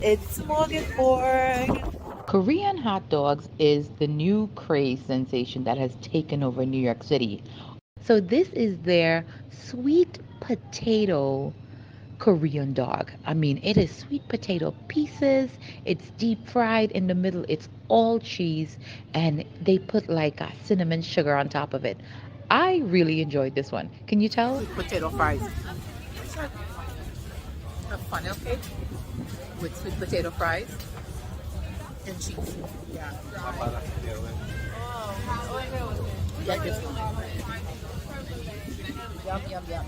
It's Smorgasburg. Korean hot dogs is the new craze sensation that has taken over New York City. So, this is their sweet potato Korean dog. I mean, it is sweet potato pieces, it's deep fried in the middle, it's all cheese, and they put like a cinnamon sugar on top of it. I really enjoyed this one. Can you tell? Sweet potato fries. It's like a funnel cake with sweet potato fries and cheese. Yeah. Like this one. Yum, yum, yum.